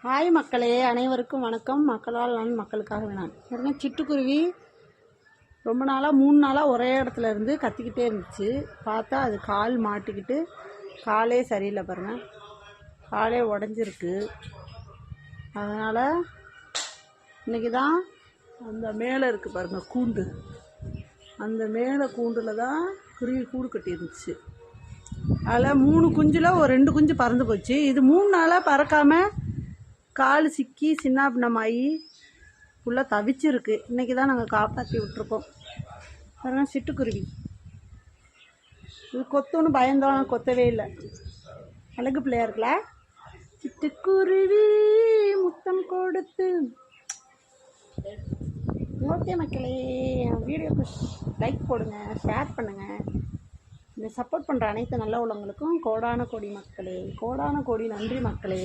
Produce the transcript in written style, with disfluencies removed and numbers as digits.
Hi மக்களே, அனைவருக்கும் வணக்கம். மக்களால் நான் மக்களுக்காக நான் பாருங்க. சிட்டுக்குருவி ரொம்ப நாளாக 3 நாளாக ஒரே இடத்துல இருந்து கத்திக்கிட்டே இருந்துச்சு. பார்த்தா அது கால் மாட்டிக்கிட்டு காலே சரியில்லை பாருங்கள், காலே உடஞ்சிருக்கு. அதனால் இன்றைக்கி தான் அந்த மேலே இருக்குது பாருங்கள் கூண்டு, அந்த மேலே கூண்டில் தான் குருவி கூடு கட்டி இருந்துச்சு. அதில் 3 குஞ்சில் ஒரு 2 குஞ்சு பறந்து போச்சு. இது 3 நாளாக பறக்காமல் கால் சிக்கி சின்னாபின்னமாகி ஃபுல்லாக தவிச்சிருக்கு. இன்றைக்கி தான் நாங்கள் காப்பாற்றி விட்ருக்கோம். பாருங்க சிட்டுக்குருவி, இது கொத்தோன்னு பயந்தோம், கொத்தவே இல்லை. அழகு பிள்ளையா இருக்குல்ல சிட்டுக்குருவி முத்தம் கொடுத்து. ஓகே மக்களே, வீடியோக்கு லைக் போடுங்க, ஷேர் பண்ணுங்கள். இந்த சப்போர்ட் பண்ணுற அனைத்து நல்ல உள்ளவங்களுக்கும் கோடான கோடி மக்களே, கோடான கோடி நன்றி மக்களே.